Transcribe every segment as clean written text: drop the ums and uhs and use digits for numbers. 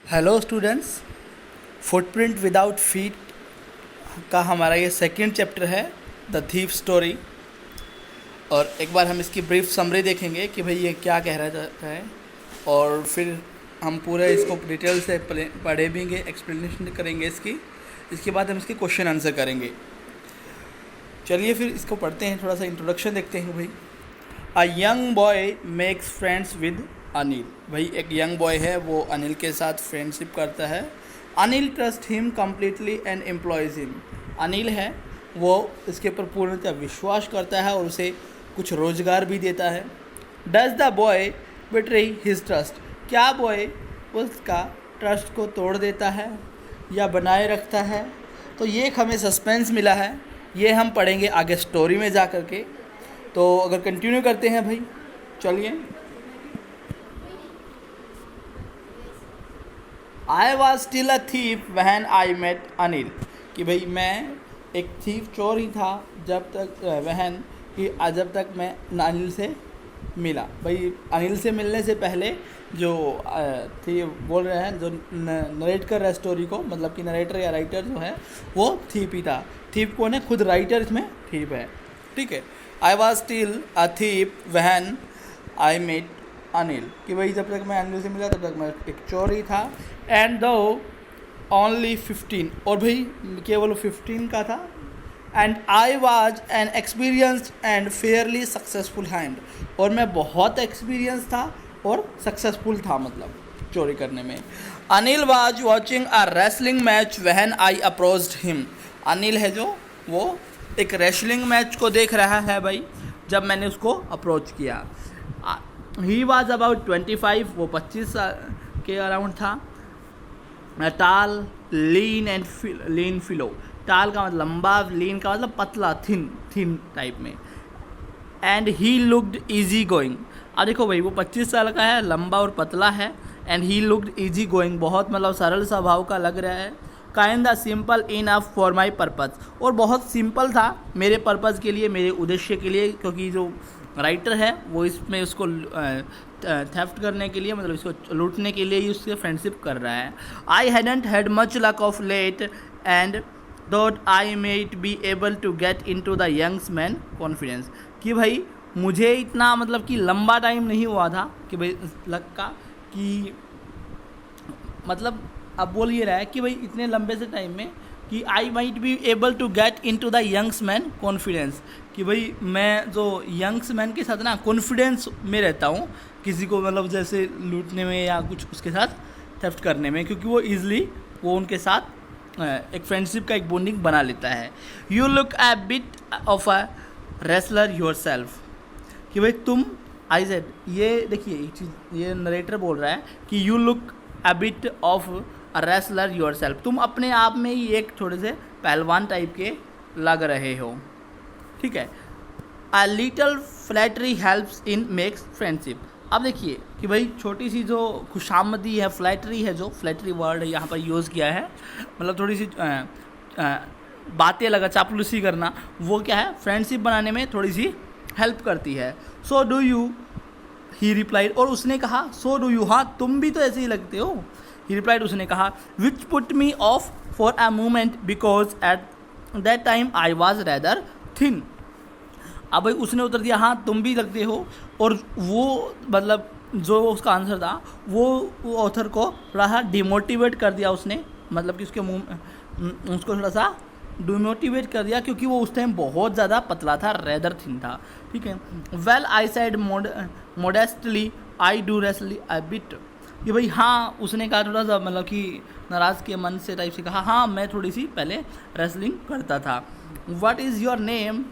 Hello students, footprint without feet का हमारा ये सेकंड चैप्टर है, द थीफ स्टोरी। और एक बार हम इसकी ब्रीफ समरी देखेंगे कि भाई ये क्या कह रहा है, और फिर हम पूरे इसको डिटेल से पढ़े भी, एक्सप्लेनेशन करेंगे इसके बाद हम इसके क्वेश्चन आंसर करेंगे। चलिए फिर इसको पढ़ते हैं, थोड़ा सा इंट्रोडक्शन देखते हैं। भाई, a young boy makes friends with Anil. भाई एक यंग बॉय है, वो अनिल के साथ फ्रेंडशिप करता है। Anil trust him completely and employees him. Anil है वो इसके ऊपर पूर्णतः विश्वास करता है और उसे कुछ रोजगार भी देता है। Does the boy betray his trust. क्या बॉय उसका ट्रस्ट को तोड़ देता है या बनाए रखता है? तो ये एक हमें सस्पेंस मिला है, ये हम पढ़ेंगे आगे स्टोरी में जा कर के। तो अगर कंटिन्यू करते हैं भाई, चलिए। I was still a thief when I met Anil. कि भाई मैं एक थीफ, चोर ही था जब तक मैं अनिल से मिला। भाई अनिल से मिलने से पहले जो थी बोल रहे हैं, जो नरेट कर रहा है स्टोरी को, मतलब कि नरेटर या राइटर जो है वो थीफ ही था। थीफ कौन है? खुद राइटर इसमें थीफ है, ठीक है। I was still a thief when I met Anil. कि भाई जब तक मैं अनिल से मिला तब तक मैं एक चोर ही था। एंड दो ओनली 15, और भाई केवल 15 का था। And I was an experienced and Fairlie successful hand. और मैं बहुत एक्सपीरियंस था और सक्सेसफुल था, मतलब चोरी करने में। Anil was watching a wrestling match when I approached him. Anil है जो, वो एक रेसलिंग मैच को देख रहा है भाई, जब मैंने उसको अप्रोच किया। ही वॉज अबाउट 25, वो 25 के अराउंड था। टाल, लीन एंड लीन फिलो। टाल का मतलब लंबा, लीन का मतलब पतला, थिन टाइप में। And he looked easy going. अब देखो भाई, वो 25 साल का है, लंबा और पतला है। And he looked easy going, बहुत मतलब सरल स्वभाव का लग रहा है। Kind simple enough for my purpose, और बहुत सिंपल था मेरे पर्पज़ के लिए, मेरे उद्देश्य के लिए। क्योंकि जो राइटर है वो इसमें उसको थेफ्ट करने के लिए, मतलब इसको लूटने के लिए ही उससे फ्रेंडशिप कर रहा है। I hadn't had much luck of late and thought I might be able to get into the young's man confidence. कि भाई मुझे इतना मतलब कि लंबा टाइम नहीं हुआ था कि भाई लक का, कि मतलब अब बोल ये रहा है कि भाई इतने लंबे से टाइम में कि I might be able to get into the young's man confidence. कि भाई मैं जो यंग्स मैन के साथ ना कॉन्फिडेंस में रहता हूँ, किसी को मतलब जैसे लूटने में या कुछ उसके साथ थेफ्ट करने में, क्योंकि वो ईजिली वो उनके साथ एक फ्रेंडशिप का एक बॉन्डिंग बना लेता है। You look a bit of a wrestler your self. कि भाई तुम, आई सेड, ये देखिए एक चीज़, ये नरेटर बोल रहा है कि you look a bit of a wrestler your self. तुम अपने आप में ही एक थोड़े से पहलवान टाइप के लग रहे हो, ठीक है। A little flattery helps in makes friendship. अब देखिए कि भाई छोटी सी जो खुशामदी है, फ्लैटरी है, जो फ्लैटरी वर्ड यहाँ पर यूज़ किया है, मतलब थोड़ी सी बातें लगा, चापलूसी करना, वो क्या है, फ्रेंडशिप बनाने में थोड़ी सी हेल्प करती है। So do you, he replied. और उसने कहा सो डू यू, हाँ तुम भी तो ऐसे ही लगते हो। ही रिप्लाइड, उसने कहा, which put me of for a moment because at that time I was rather thin. अब भाई उसने उत्तर दिया, हाँ तुम भी लगते हो। और वो मतलब जो उसका आंसर था वो ऑथर को थोड़ा सा डिमोटिवेट कर दिया उसने, मतलब कि उसके मुंह उसको थोड़ा सा डिमोटिवेट कर दिया, क्योंकि वो उस टाइम बहुत ज़्यादा पतला था, रेदर थिन था, ठीक है। Well I said modestly I do wrestle a bit. कि भाई हाँ, उसने कहा थोड़ा सा मतलब कि नाराज़ के मन से टाइप से कहा, हाँ मैं थोड़ी सी पहले रेसलिंग करता था। What is your name.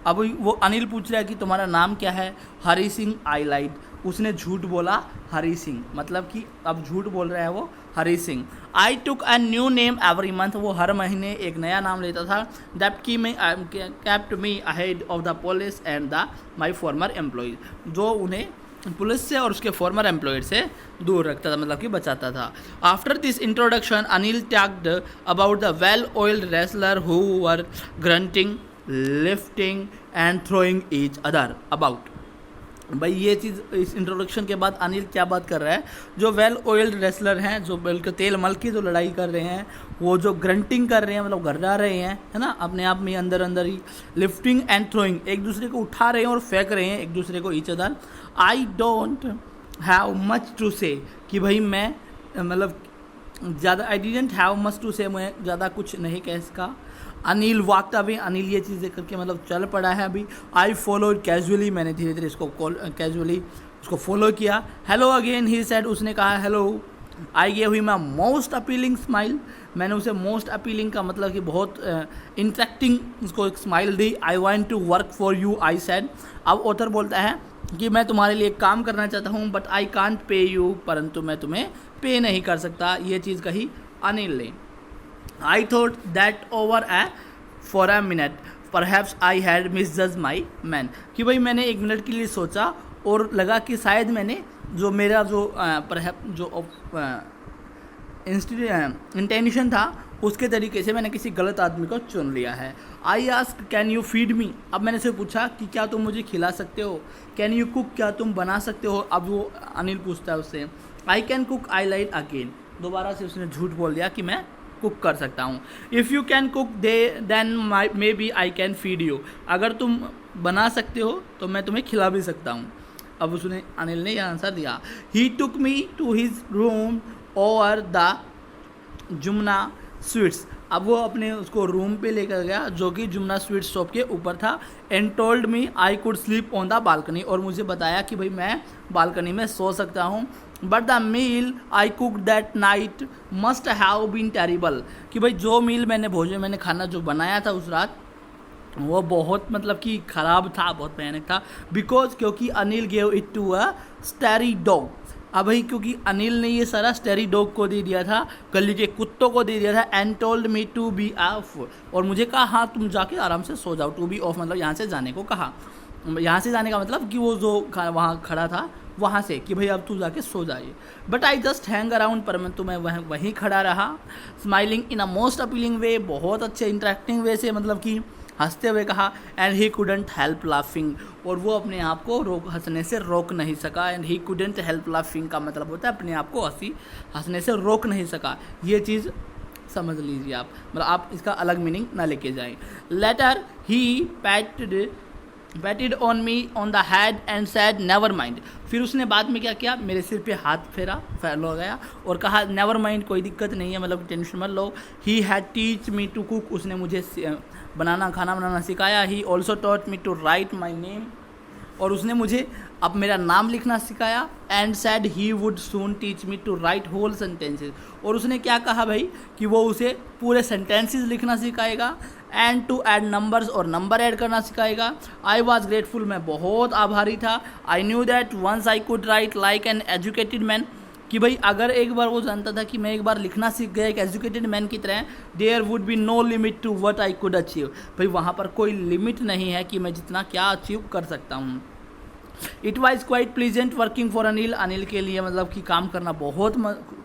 अब वो अनिल पूछ रहा है कि तुम्हारा नाम क्या है। हरी सिंह आई लाइड। उसने झूठ बोला, हरी सिंह, मतलब कि अब झूठ बोल रहा है वो, Hari Singh. I took a new name every month. वो हर महीने एक नया नाम लेता था। दैट की में kept me ahead of the police and the my farmer employees. जो उन्हें पुलिस से और उसके फॉर्मर एम्प्लॉयड से दूर रखता था, मतलब कि बचाता था। After this introduction Anil talked about the well oiled wrestler who were grunting, lifting and throwing each other about. भाई ये चीज़ इस इंट्रोडक्शन के बाद अनिल क्या बात कर रहा है, जो वेल ऑयल्ड रेसलर हैं, जो बल्कि तेल मल की जो लड़ाई कर रहे हैं, वो जो ग्रंटिंग कर रहे हैं, मतलब गर्रा रहे हैं, है ना, अपने आप में अंदर अंदर ही लिफ्टिंग एंड थ्रोइंग, एक दूसरे को उठा रहे हैं और फेंक रहे हैं एक दूसरे को each other. I don't have much to say, कि भाई मैं मतलब ज़्यादा, I didn't have much to say, मैं ज़्यादा कुछ नहीं कह सका। अनिल वॉकड अवे, अनिल ये चीज़ें करके मतलब चल पड़ा है अभी। आई फॉलो कैजुअली, मैंने धीरे धीरे इसको कैजुअली उसको फॉलो किया। हेलो अगेन ही सेड, उसने कहा hello. I gave him a most appealing smile, मैंने उसे मोस्ट अपीलिंग का मतलब कि बहुत इंटरेक्टिंग उसको एक स्माइल दी। I want to work for you, I said. अब ऑथर बोलता है कि मैं तुम्हारे लिए काम करना चाहता हूँ, but I can't pay you, परंतु मैं तुम्हें पे नहीं कर सकता। ये चीज़ कही अनिल ने। I thought that over for a minute, perhaps I had misjudged my man, कि भाई मैंने एक मिनट के लिए सोचा और लगा कि शायद मैंने जो मेरा जो इंटेंशन था उसके तरीके से मैंने किसी गलत आदमी को चुन लिया है। I ask can you feed me, अब मैंने उसे पूछा कि क्या तुम मुझे खिला सकते हो। कैन यू कुक, क्या तुम बना सकते हो। अब वो अनिल पूछता है उससे। I can cook, I light again, दोबारा से उसने झूठ बोल दिया कि मैं कुक कर सकता हूँ। If you can cook then maybe I can feed you, अगर तुम बना सकते हो तो मैं तुम्हें खिला भी सकता हूँ। अब उसने अनिल ने यह आंसर दिया। He took me to his room over the Jumna sweets, अब वो अपने उसको रूम पे लेकर गया जो कि जुमना स्वीट शॉप के ऊपर था। And told me I could sleep on the balcony, और मुझे बताया कि भाई मैं बालकनी में सो सकता हूँ। But the meal I cook that night must have been terrible, कि भाई जो मील मैंने खाना जो बनाया था उस रात वो बहुत मतलब कि ख़राब था, बहुत भयानक था। बिकॉज क्योंकि Anil gave it to a stray dog, अब भाई क्योंकि अनिल ने ये सारा स्टेरी डॉग को दे दिया था, गली के कुत्तों को दे दिया था। And told me to be off, और मुझे कहा हाँ तुम जाके आराम से सो जाओ। टू बी ऑफ मतलब यहाँ से जाने को कहा, यहाँ से जाने का मतलब कि वो जो वहाँ खड़ा था वहाँ से, कि भाई अब तू जाके सो जाइए। But I just hang around, परंतु मैं वहीं खड़ा रहा। Smiling in a most appealing way, बहुत अच्छे इंटरेक्टिंग वे से, मतलब कि हंसते हुए कहा। And he couldn't help laughing, और वो अपने आप को हंसने से रोक नहीं सका। And he couldn't help laughing का मतलब होता है अपने आप को हंसने से रोक नहीं सका। ये चीज़ समझ लीजिए आप, मतलब आप इसका अलग मीनिंग ना लेके जाएं। Later he patted on me on the head and said never mind, फिर उसने बाद में क्या किया, मेरे सिर पे हाथ फैला गया और कहा नेवर माइंड, कोई दिक्कत नहीं है, मतलब टेंशन मत लो। He had teach me to cook, उसने मुझे खाना बनाना सिखाया। He also taught me to write my name, और उसने मुझे अब मेरा नाम लिखना सिखाया। And said he would soon teach me to write whole sentences, और उसने क्या कहा भाई कि वो उसे पूरे सेंटेंसेस लिखना सिखाएगा। एंड टू ऐड नंबर्स, और नंबर ऐड करना सिखाएगा। आई वॉज ग्रेटफुल, मैं बहुत आभारी था। I knew that once I could write like an educated man, कि भाई अगर एक बार वो जानता था कि मैं एक बार लिखना सीख गया एक एजुकेटेड मैन की तरह, there would be no limit to what I could achieve, भाई वहाँ पर कोई लिमिट नहीं है कि मैं जितना क्या अचीव कर सकता हूँ। It was quite pleasant working for Anil, Anil के लिए मतलब कि काम करना बहुत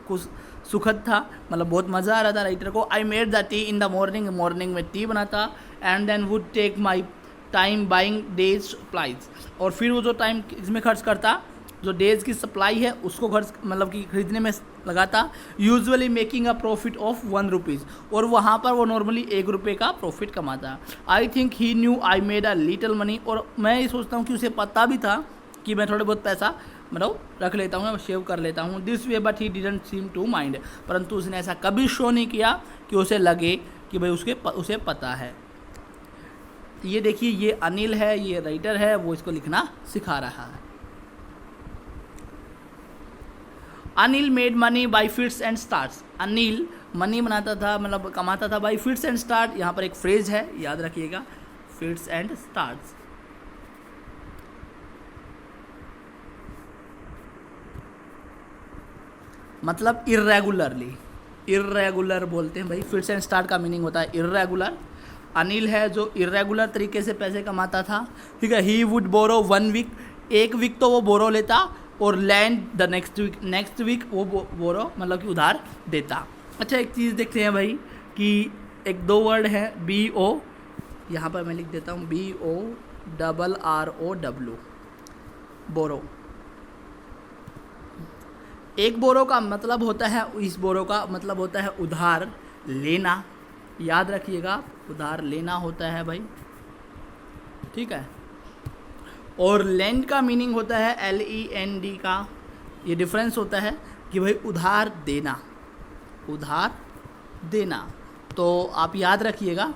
कुछ सुखद था, मतलब बहुत मज़ा आ रहा था राइटर को। I made the tea in the morning, morning में टी बनाता। And then would take my time buying day's supplies, और फिर वो जो टाइम इसमें खर्च करता, जो डेज़ की सप्लाई है उसको खर्च मतलब कि खरीदने में लगाता। Usually making a profit of 1 rupees, और वहाँ पर वो नॉर्मली 1 रुपये का प्रॉफिट कमाता। I think he new I made a little money, और मैं ये सोचता हूँ कि उसे पता भी था कि मैं थोड़े बहुत पैसा मतलब रख लेता हूँ, सेव कर लेता हूँ। This way but he didn't seem to mind, परंतु उसने ऐसा कभी शो नहीं किया कि उसे लगे कि भाई उसे पता है। ये देखिए, ये अनिल है, ये राइटर है, वो इसको लिखना सिखा रहा है। Anil made money by fits and starts, Anil money बनाता था मतलब कमाता था बाई फिट्स एंड स्टार्ट। यहाँ पर एक फ्रेज है, याद रखिएगा, फिट्स एंड स्टार्ट्स। मतलब इर्रेगुलर बोलते हैं भाई। फिट्स एंड स्टार्ट का मीनिंग होता है इर्रेगुलर। अनिल है जो इर्रेगुलर तरीके से पैसे कमाता था, ठीक है। He would borrow 1 week, 1 week तो वो बोरो लेता, और लैंड द नेक्स्ट वीक वो बोरो मतलब कि उधार देता। अच्छा, एक चीज़ देखते हैं भाई कि 1-2 वर्ड है BO, यहाँ पर मैं लिख देता हूँ BORROW, बोरो। एक बोरो का मतलब होता है, इस बोरो का मतलब होता है उधार लेना, याद रखिएगा, उधार लेना होता है भाई, ठीक है। और लेंड का मीनिंग होता है LEND का, ये डिफरेंस होता है कि भाई उधार देना, उधार देना। तो आप याद रखिएगा,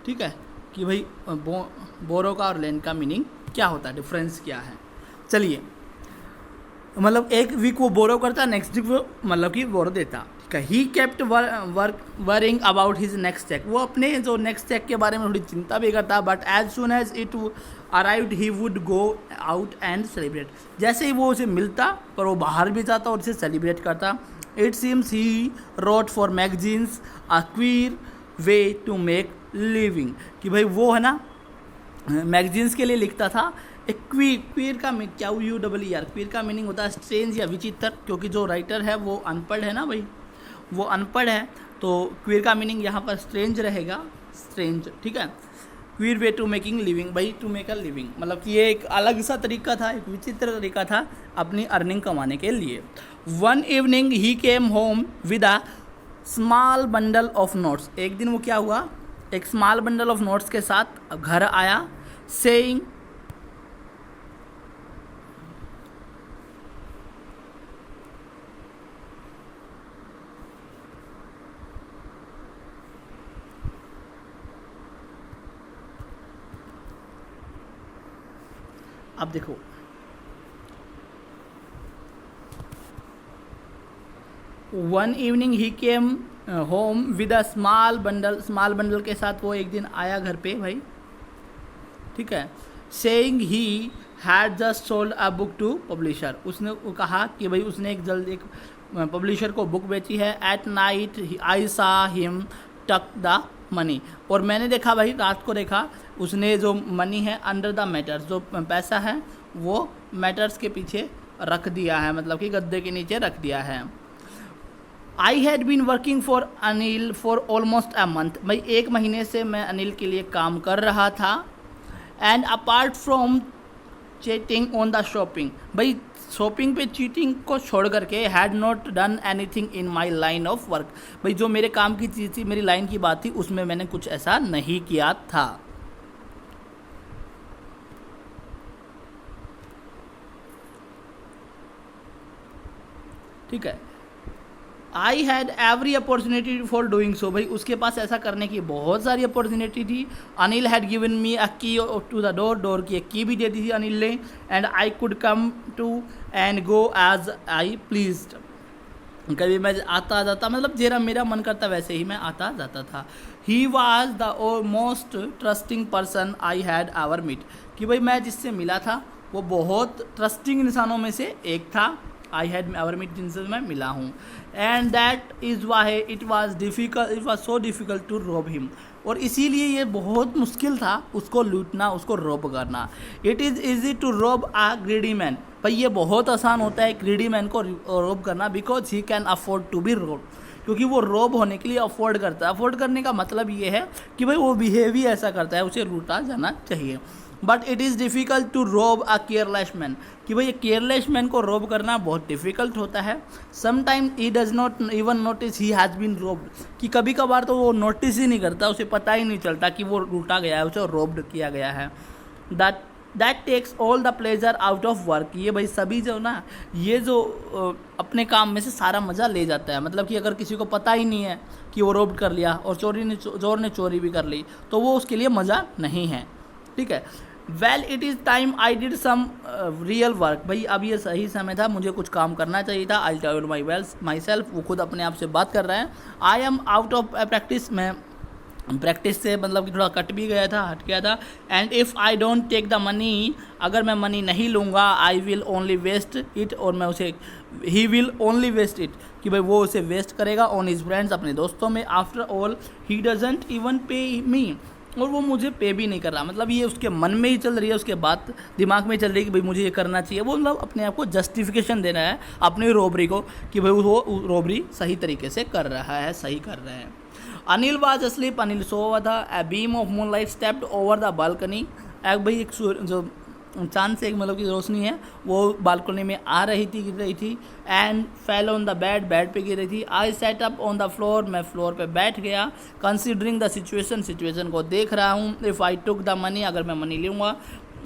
ठीक है, कि भाई बोरो का और लेंड का मीनिंग क्या होता है, डिफरेंस क्या है। चलिए, मतलब एक वीक वो बोरो करता, नेक्स्ट वीक वो मतलब कि बोरो देता। He kept worrying about his next cheque, वो अपने जो नेक्स्ट चेक के बारे में थोड़ी चिंता भी करता, but as soon as it arrived he would go out and celebrate. जैसे ही वो उसे मिलता पर वो बाहर भी जाता और उसे सेलिब्रेट करता। It seems he wrote for magazines a queer way to make living, कि भाई वो है ना मैगजीन्स के लिए लिखता था। एक क्वीर का QUER, क्वीर का मीनिंग होता है स्ट्रेंज या विचित्र, क्योंकि जो राइटर है वो अनपढ़ है ना भाई, वो अनपढ़ है, तो क्वीर का मीनिंग यहाँ पर स्ट्रेंज रहेगा, स्ट्रेंज, ठीक है। Queer way to making living, भाई टू मेक अ लिविंग, मतलब कि ये एक अलग सा तरीका था, एक विचित्र तरीका था अपनी अर्निंग कमाने के लिए। One evening he came home with a small bundle of notes, एक दिन वो क्या हुआ, एक स्मॉल बंडल ऑफ नोट्स के साथ घर आया, सेइंग, अब देखो one evening he came home with a small bundle के साथ वो एक दिन आया घर पे भाई, ठीक है। Saying he had just sold a book to publisher, उसने कहा कि भाई उसने एक पब्लिशर को बुक बेची है। एट नाइट आई सा हिम टक द मनी, और मैंने देखा भाई, रात को देखा उसने जो मनी है अंडर द मैटर्स, जो पैसा है वो मैटर्स के पीछे रख दिया है, मतलब कि गद्दे के नीचे रख दिया है। I had been working for Anil for almost a month, भाई एक महीने से मैं अनिल के लिए काम कर रहा था। And apart from cheating on the shopping, भाई शॉपिंग पे चीटिंग को छोड़ करके had not done anything in my line of work, भाई जो मेरे काम की चीज़ थी, मेरी लाइन की बात थी, उसमें मैंने कुछ ऐसा नहीं किया था। ठीक है, I had every opportunity for doing so, भाई उसके पास ऐसा करने की बहुत सारी अपॉर्चुनिटी थी। अनिल हैड गिवन मी अ की टू द डोर, डोर की एक की भी दे दी थी अनिल ने। And I could come to and go as I pleased, कभी मैं आता जाता, मतलब जरा मेरा मन करता वैसे ही मैं आता जाता था। He was the most trusting person I had ever meet, कि भाई मैं जिससे मिला था वो बहुत ट्रस्टिंग इंसानों में से एक था। आई हैड एवर मीट, जिनसे मैं मिला हूँ। And that is why it was so difficult to rob him, और इसीलिए ये बहुत मुश्किल था उसको लूटना, उसको रॉब करना। It is easy to rob a greedy man, भाई ये बहुत आसान होता है ग्रीडी मैन को रॉब करना, because he can afford to be rob, क्योंकि वो रॉब होने के लिए अफोर्ड करता है। अफोर्ड करने का मतलब ये है कि भाई वो बिहेव ही ऐसा करता है, उसे लूटा जाना चाहिए। But it is difficult to rob a careless man, कि भाई केयरलेस मैन को रॉब करना बहुत डिफ़िकल्ट होता है। Sometime he does not even notice he has been robbed, कि कभी कभार तो वो नोटिस ही नहीं करता, उसे पता ही नहीं चलता कि वो लूटा गया है, उसे रॉब्ड किया गया है। That takes all the pleasure out of work, ये भाई सभी जो ना, ये जो अपने काम में से सारा मज़ा ले जाता है। मतलब कि अगर किसी को पता ही नहीं है कि वो रॉब्ड कर लिया और चोर ने चोरी भी कर ली, तो वो उसके लिए मज़ा नहीं है। ठीक है, well it is time I did some real work, भाई अब ये सही समय था, मुझे कुछ काम करना चाहिए था। आई टेल माई सेल्फ, वो खुद अपने आप से बात कर रहे हैं। I am out of practice, मैं प्रैक्टिस से मतलब कि थोड़ा कट भी गया था, हट गया था। And if I don't take the money, अगर मैं मनी नहीं लूँगा, I will only waste it, और मैं उसे ही विल ओनली वेस्ट इट, कि भाई वो उसे वेस्ट करेगा ऑन हिज फ्रेंड्स, अपने दोस्तों में। After all he doesn't even पे मी, और वो मुझे पे भी नहीं कर रहा। मतलब ये उसके मन में ही चल रही है, उसके बात दिमाग में चल रही है कि भाई मुझे ये करना चाहिए। वो मतलब अपने आप को जस्टिफिकेशन दे रहा है अपनी रॉबरी को, कि भाई वो रॉबरी सही तरीके से कर रहा है, सही कर रहे हैं। अनिल वाज अस्लीप, अनिल सो हुआ था। A beam of moonlight stepped over the balcony, भाई एक जो चांद से एक मतलब की रोशनी है वो बालकनी में आ रही थी, गिर रही थी। And fell on the bed, bed पे गिर रही थी। I set up on the floor, मैं फ्लोर पे बैठ गया। कंसिडरिंग द सिचुएशन, सिचुएशन को देख रहा हूँ। If I took the money, अगर मैं मनी लूँगा,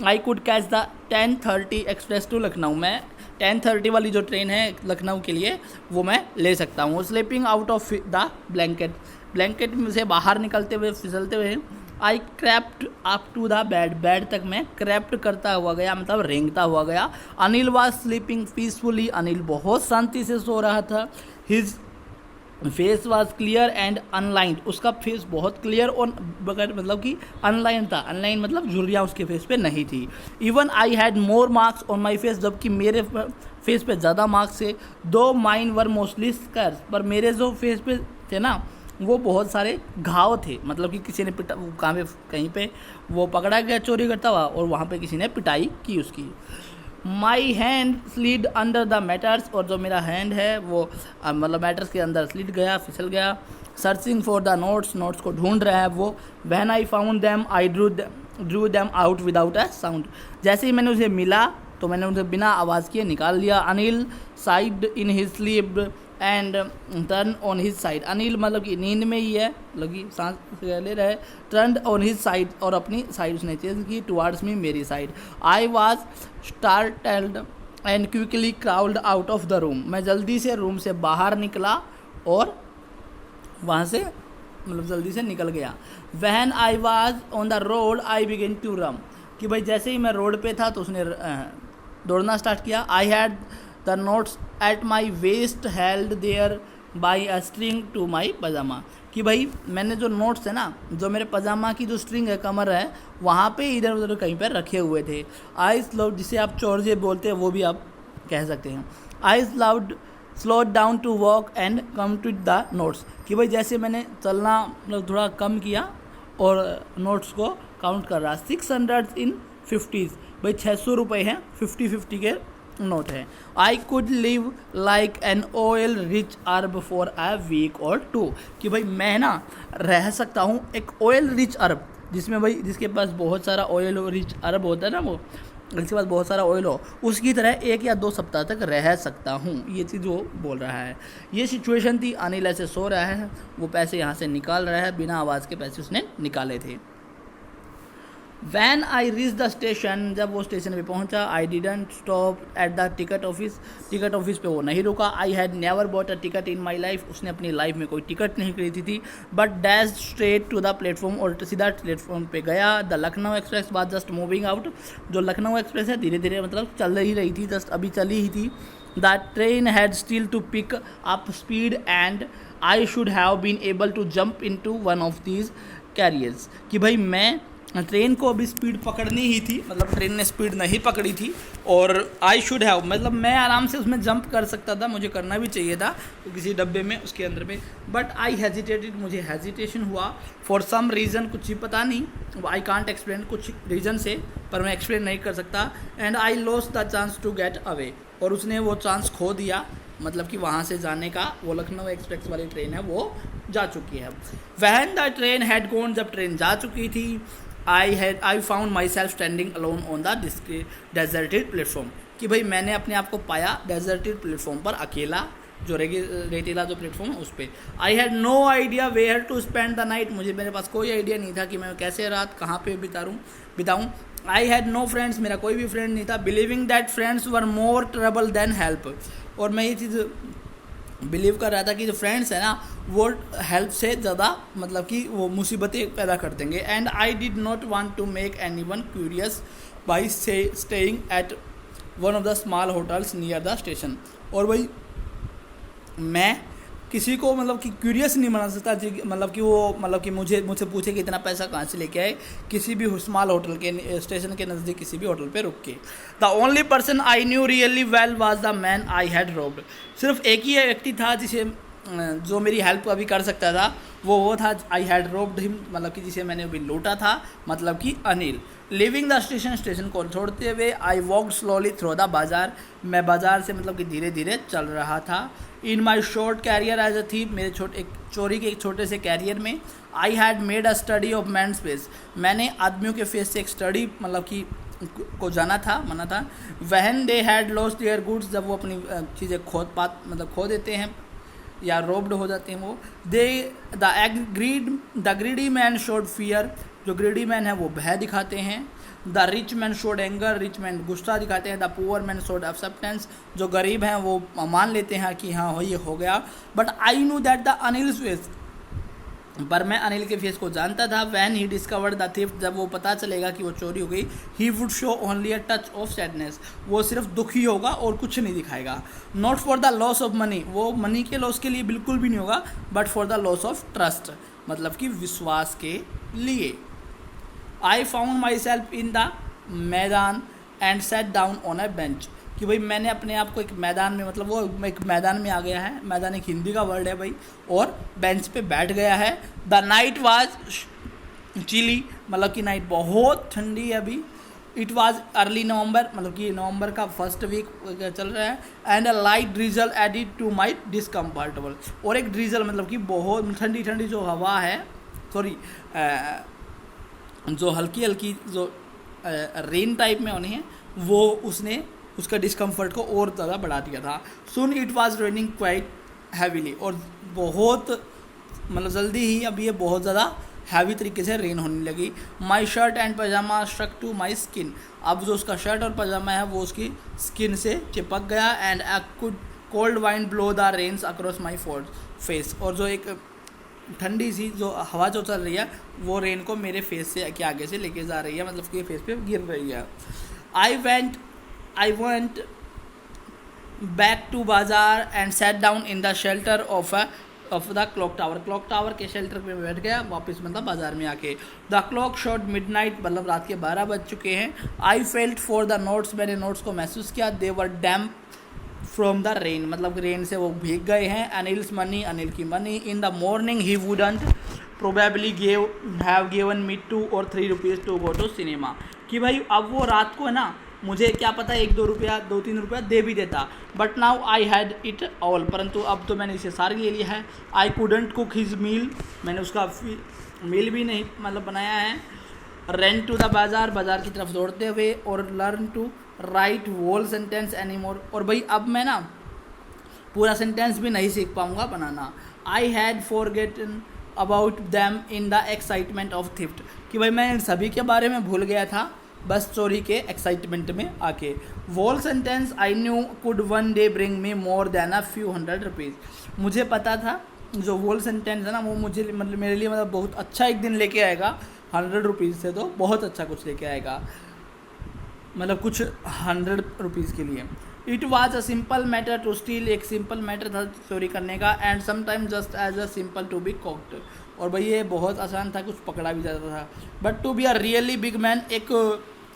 I could catch the 10:30 express to Lucknow, मैं 10:30 वाली जो ट्रेन है लखनऊ के लिए वो मैं ले सकता हूँ। Sleeping out of the blanket, blanket में से बाहर निकलते हुए, फिसलते हुए, I crept up to the bed, bed तक मैं क्रैप्ट करता हुआ गया, मतलब रेंगता हुआ गया। Anil was sleeping peacefully, Anil बहुत शांति से सो रहा था। His face was clear and unlined, उसका फेस बहुत क्लियर और बगैर मतलब कि अनलाइन था। अनलाइन मतलब झुर्रियाँ उसके फेस पे नहीं थी। Even I had more marks on my face, जबकि मेरे फेस पे ज़्यादा मार्क्स थे। दो माइन वर मोस्टली स्कर्स, पर मेरे जो फेस पे थे ना वो बहुत सारे घाव थे, मतलब कि किसी ने पिटा, कहीं पे वो पकड़ा गया चोरी करता हुआ और वहाँ पे किसी ने पिटाई की उसकी। My hand slid under the matters, और जो मेरा हैंड है वो मतलब मैटर्स के अंदर स्लिड गया, फिसल गया। Searching for the notes, notes को ढूंढ रहा है वो। When I found them I drew them out without a sound, जैसे ही मैंने उसे मिला तो मैंने उसे बिना आवाज़ किए निकाल लिया। Anil side in his sleep and turn on his side, Anil मतलब कि नींद में ही है, मतलब कि सांस ले रहा है। टर्न ऑन हिज साइड, और अपनी साइड उसने चेंज की, टुवार्ड्स मी, मेरी side. I was startled and quickly crawled out of the room, मैं जल्दी से रूम से बाहर निकला और वहाँ से मतलब जल्दी से निकल गया। When I was on the road I began to run, कि भाई जैसे ही मैं रोड पे था तो उसने दौड़ना स्टार्ट किया। I had the notes at my waist held there by a string to my pyjama, कि भाई मैंने जो नोट्स है ना, जो मेरे पजामा की जो स्ट्रिंग है, कमर है, वहाँ पे इधर उधर कहीं पर रखे हुए थे। आई स्लो, जिसे आप चोरजे बोलते हैं वो भी आप कह सकते हैं। I slow down to walk and come to the notes, कि भाई जैसे मैंने चलना मतलब थोड़ा कम किया और नोट्स को काउंट कर रहा। 600 इन 50s, भाई 600 रुपये हैं, 50-50 के नोट है। I could live like an oil rich Arab for a week और टू, कि भाई मैं ना रह सकता हूँ एक ऑयल रिच अरब, जिसमें भाई जिसके पास बहुत सारा ऑयल रिच अरब होता है ना, वो जिसके पास बहुत सारा ऑयल हो, उसकी तरह 1 या 2 सप्ताह तक रह सकता हूँ, ये चीज़ वो बोल रहा है। ये सिचुएशन थी। अनिल ऐसे सो रहा है, वो पैसे यहाँ से निकाल रहा है, बिना आवाज़ के पैसे उसने निकाले थे। When I reach the station, जब वो स्टेशन पे पहुंचा, I didn't stop at the ticket office, ticket office पे वो नहीं रुका। I had never bought a ticket in my life, उसने अपनी लाइफ में कोई टिकट नहीं खरीदी थी। But dash straight to the platform, और सीधा प्लेटफॉर्म पे गया। The Lucknow express was just moving out, जो लखनऊ एक्सप्रेस है धीरे धीरे मतलब चल ही रही थी, जस्ट अभी चली ही थी। The train had still to pick up speed and I should have been able to jump in to one of these carriers, कि भाई मैं ट्रेन को अभी स्पीड पकड़नी ही थी, मतलब ट्रेन ने स्पीड नहीं पकड़ी थी, और आई शुड हैव मतलब मैं आराम से उसमें जंप कर सकता था, मुझे करना भी चाहिए था तो किसी डब्बे में उसके अंदर में। बट आई हेजिटेटेड, मुझे हेजिटेशन हुआ फॉर सम रीज़न, कुछ ही पता नहीं, आई कांट एक्सप्लेन, कुछ रीज़न से, पर मैं एक्सप्लेन नहीं कर सकता। And I lost the chance to get away, और उसने वो चांस खो दिया, मतलब कि वहाँ से जाने का, वो लखनऊ एक्सप्रेस वाली ट्रेन है वो जा चुकी है। When the train had gone, जब ट्रेन जा चुकी थी, आई found my self standing alone on the deserted platform, कि भाई मैंने अपने आप को पाया डेजर्टेड प्लेटफॉर्म पर अकेला, जो रेतीला जो प्लेटफॉर्म है उस पर। I had no idea where to spend the night, मुझे मेरे पास कोई आइडिया नहीं था कि मैं कैसे रात कहाँ पे बिताऊँ। आई हैड नो फ्रेंड्स, मेरा कोई भी फ्रेंड नहीं था। Believing that friends were more trouble than help, और मैं ये चीज़ बिलीव कर रहा था कि जो फ्रेंड्स है ना वो हेल्प से ज़्यादा मतलब कि वो मुसीबतें पैदा कर देंगे। And I did not want to make any one curious by staying at one of the small hotels near the station, और भाई मैं किसी को मतलब कि क्यूरियस नहीं बना सकता, मतलब कि वो मतलब कि मुझसे पूछे कि इतना पैसा कहाँ से लेके आए, किसी भी स्मॉल होटल के स्टेशन के नज़दीक किसी भी होटल पे रुक के। The only person I knew really well was the man I had robed, सिर्फ एक ही व्यक्ति था जिसे जो मेरी हेल्प अभी कर सकता था, वो था आई हैड रोब्ड हिम, मतलब कि जिसे मैंने अभी लूटा था, मतलब कि Anil. Living the station, station को छोड़ते हुए I walked slowly through the बाजार, मैं बाजार से मतलब कि धीरे धीरे चल रहा था। In my short career as a thief, मेरे चोरी के एक छोटे से कैरियर में, I had made a study of man face, मैंने आदमियों के फेस से एक स्टडी मतलब कि को जाना था, मना था। वहन they had lost their goods, जब वो अपनी चीज़ें खो देते हैं या रोब्ड हो जाते हैं वो। They the greedy man showed fear, जो ग्रीडी मैन है वो भय दिखाते हैं। The rich man showed anger, rich man गुस्सा दिखाते हैं। The poor man showed acceptance, जो गरीब हैं वो मान लेते हैं कि हाँ ये हो गया। But I know that the Anil's face, पर मैं अनिल के फेस को जानता था। When he discovered the theft, जब वो पता चलेगा कि वो चोरी हो गई, he would show only a touch of sadness, वो सिर्फ दुखी होगा और कुछ नहीं दिखाएगा। Not for the loss of money, वो मनी के लॉस के लिए बिल्कुल भी नहीं होगा, but for the loss of trust, मतलब कि विश्वास के लिए। I found myself in the maidan and sat down on a bench, कि भाई मैंने अपने आप को एक मैदान में, मतलब वो एक मैदान में आ गया है, मैदान एक हिंदी का वर्ड है भाई, और बेंच पे बैठ गया है। द नाइट वाज चिली, मतलब कि नाइट बहुत ठंडी है अभी। इट वाज अर्ली नवंबर, मतलब कि नवंबर का फर्स्ट वीक चल रहा है। And a light drizzle added to my discomfortable, और एक ड्रिजल मतलब कि बहुत ठंडी ठंडी जो हवा है, सॉरी जो हल्की हल्की जो रेन टाइप में होनी है, वो उसने उसका डिस्कम्फर्ट को और ज़्यादा बढ़ा दिया था। Soon it was raining quite heavily, और बहुत मतलब जल्दी ही अब ये बहुत ज़्यादा हैवी तरीके से रेन होने लगी। My shirt and pyjama struck to my skin, अब जो उसका शर्ट और पजामा है वो उसकी स्किन से चिपक गया। And I could cold wind blow the rains across my face, और जो एक ठंडी सी जो हवा जो चल रही है वो रेन को मेरे फेस से के आगे से लेके जा रही है, मतलब कि फेस पे गिर रही है। I went back to बाज़ार and sat down in the shelter of the clock tower. Clock tower के शेल्टर पे बैठ गया वापस, मतलब बाज़ार में आके। द क्लॉक शॉट मिडनाइट, मतलब रात के 12 बज चुके हैं। I felt for the notes, मैंने नोट्स को महसूस किया। They were damp from the rain, मतलब रेन से वो भीग गए हैं। अनिल्स मनी, अनिल की money. In the morning he wouldn't probably have given me 2 or 3 rupees to go to cinema, कि भाई अब वो रात को है ना, मुझे क्या पता 1-2 रुपया 2-3 रुपया दे भी देता। But now I had it all, परंतु अब तो मैंने इसे सार ले लिया है। I couldn't cook his meal, मैंने उसका मील भी नहीं मतलब बनाया है। रन टू द बाज़ार, बाज़ार की तरफ दौड़ते हुए। और learn to write whole sentence any more, और भाई अब मैं ना पूरा सेंटेंस भी नहीं सीख पाऊँगा बनाना। I had forgotten about them in the excitement of theft, कि भाई मैं इन सभी के बारे में भूल गया था बस चोरी के एक्साइटमेंट में आके। Wall sentence I knew could one day bring me more than a few hundred rupees, मुझे पता था जो वॉल सेंटेंस है ना वो मुझे मतलब मेरे लिए मतलब बहुत अच्छा एक दिन लेके आएगा। 100 रुपीज़ से तो बहुत अच्छा कुछ लेके आएगा, मतलब कुछ 100 रुपीज़ के लिए। It was a simple matter to steal, एक सिंपल मैटर था चोरी करने का। And sometime just as a simple to be caught, और भाई ये बहुत आसान था, कुछ पकड़ा भी जाता था। But to be a really big man, एक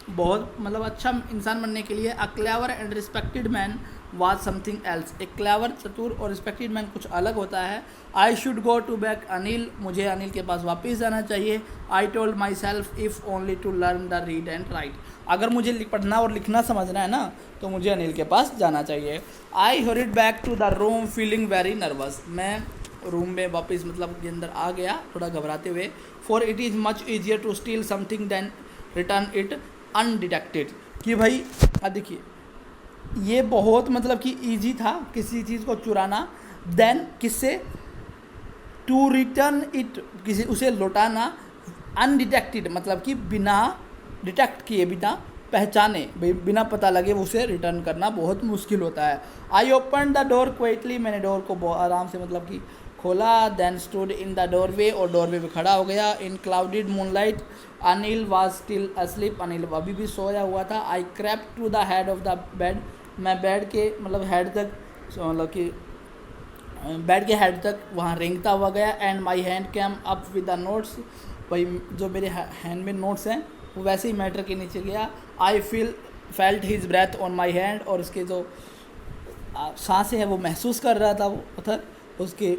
बहुत मतलब अच्छा इंसान बनने के लिए a clever and respected man was something else, एक क्लेवर चतुर और रिस्पेक्टेड मैन कुछ अलग होता है। I should go to back Anil, मुझे अनिल के पास वापस जाना चाहिए। I told my self if only to learn the read and write, अगर मुझे पढ़ना और लिखना समझना है ना तो मुझे अनिल के पास जाना चाहिए। I hurried back to the room feeling very nervous, मैं रूम में वापस मतलब के अंदर आ गया थोड़ा घबराते हुए। For it is much easier to steal something than return it undetected, कि भाई देखिए ये बहुत मतलब कि ईजी था किसी चीज़ को चुराना, देन किससे, टू रिटर्न इट, किसी उसे लौटाना, अनडिटेक्टेड मतलब कि बिना डिटेक्ट किए, बिना पहचाने, बिना पता लगे उसे रिटर्न करना बहुत मुश्किल होता है। I open the door quickly, मैंने डोर को बहुत आराम से मतलब कि खोला। Then stood in the doorway, और डोरवे पे खड़ा हो गया। In clouded moonlight Anil was still asleep, Anil अभी भी सोया हुआ था। I crept to the head of the bed, मैं बेड के मतलब हेड तक मतलब कि बेड के हेड तक वहाँ रेंगता हुआ गया। And my hand cam up with the notes, भाई जो मेरे हैंड में नोट्स हैं वो वैसे ही मैटर के नीचे गया। I felt his breath on my hand, और उसके जो सांसें हैं वो महसूस कर रहा था वो पत्थर उसके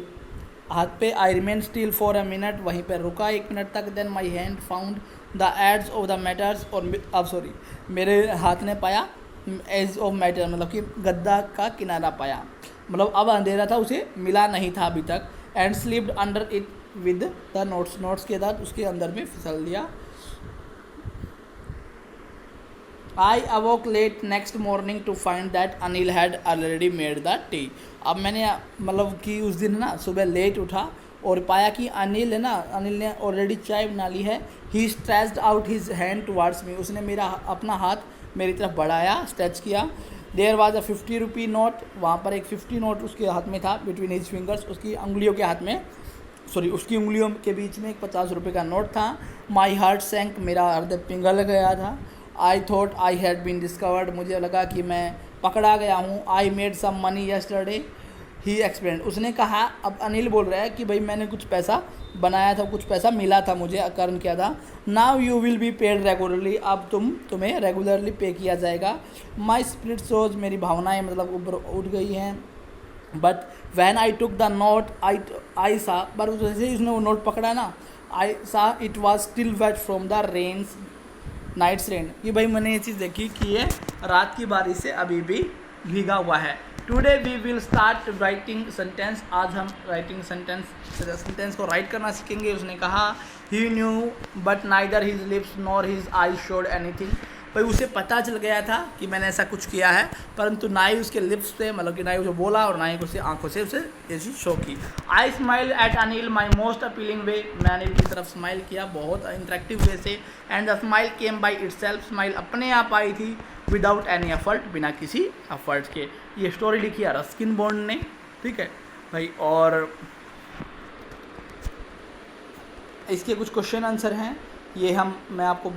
हाथ पे। I remain still for a minute, वहीं पर रुका 1 मिनट तक। Then my hand found the ends of the matters, और अब सॉरी मेरे हाथ ने पाया एज ऑफ मैटर, मतलब कि गद्दा का किनारा पाया, मतलब अब अंधेरा था उसे मिला नहीं था अभी तक। And slipped under it with the notes, notes के साथ उसके अंदर में फिसल दिया। I awoke late next morning to find that Anil had already made the tea. अब मैंने मतलब कि उस दिन ना सुबह लेट उठा और पाया कि अनिल है ना, अनिल ने ऑलरेडी चाय बना ली है। He stretched out his hand towards me, उसने मेरा अपना हाथ मेरी तरफ बढ़ाया, स्ट्रेच किया। There was a 50 rupee note, वहाँ पर एक 50 नोट उसके हाथ में था, बिटवीन हिज फिंगर्स, उसकी उंगलियों के हाथ में, सॉरी उसकी उंगलियों के बीच में एक 50 रुपये का नोट था। माई हार्ट सैंक, मेरा हृदय पिघल गया था। I thought I had been discovered, मुझे लगा कि मैं पकड़ा गया हूँ। I made some money yesterday, he explain, उसने कहा। अब अनिल बोल रहा है कि भाई मैंने कुछ पैसा बनाया था, कुछ पैसा मिला था मुझे, अर्न किया था। Now you will be paid regularly, अब तुम्हें रेगुलरली पे किया जाएगा। माई स्पिरिट शोज, मेरी भावनाएं मतलब ऊपर उठ गई हैं। But when I took the note I saw, पर जैसे ही उसने वो नोट पकड़ा ना, I saw it was still wet from the rains nights rain, कि भाई मैंने ये चीज़ देखी कि ये रात की बारिश से अभी भी भीगा हुआ है। Today we will start writing sentence, आज हम राइटिंग सेंटेंस को राइट करना सीखेंगे। उसने कहा he knew but neither his lips nor his eyes showed anything, भाई उसे पता चल गया था कि मैंने ऐसा कुछ किया है, परंतु ना ही उसके लिप्स से, मतलब कि ना ही उसे बोला और ना ही उसे आंखों से उसे ये चीज़ शो की। I smile at Anil my most appealing way, मैं अनिल की तरफ स्माइल किया बहुत इंटरेक्टिव वे से। And the smile came by it self, smile अपने आप आई थी, विदाउट एनी एफर्ट, बिना किसी एफर्ट के। ये स्टोरी लिखी है रस्किन बॉन्ड ने, ठीक है भाई। और इसके कुछ क्वेश्चन आंसर हैं, ये मैं आपको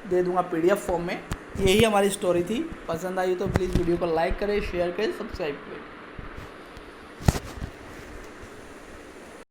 दे दूंगा PDF फॉर्म में। यही हमारी स्टोरी थी। पसंद आई तो प्लीज़ वीडियो को लाइक करें, शेयर करें, सब्सक्राइब करें।